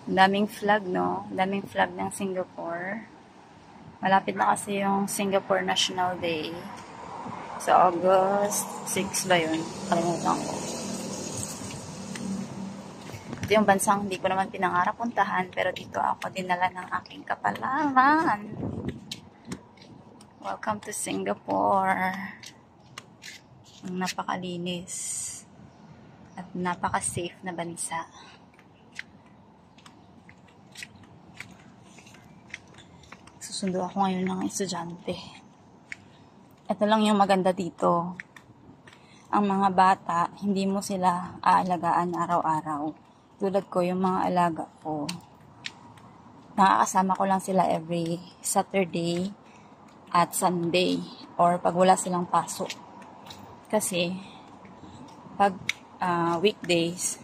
Daming flag, no? Daming flag ng Singapore. Malapit na kasi yung Singapore National Day. Sa August 6 ba yun? Kalimutan ko. Ito yung bansang hindi ko naman pinangarap puntahan, pero dito ako dinala ng aking kapalaran. Welcome to Singapore. Ang napakalinis at napaka-safe na bansa. Susundo ako ngayon ng estudyante. Ito lang yung maganda dito. Ang mga bata, hindi mo sila aalagaan araw-araw. Tulad ko, yung mga alaga ko, nakakasama ko lang sila every Saturday at Sunday or pag wala silang pasok. Kasi pag weekdays,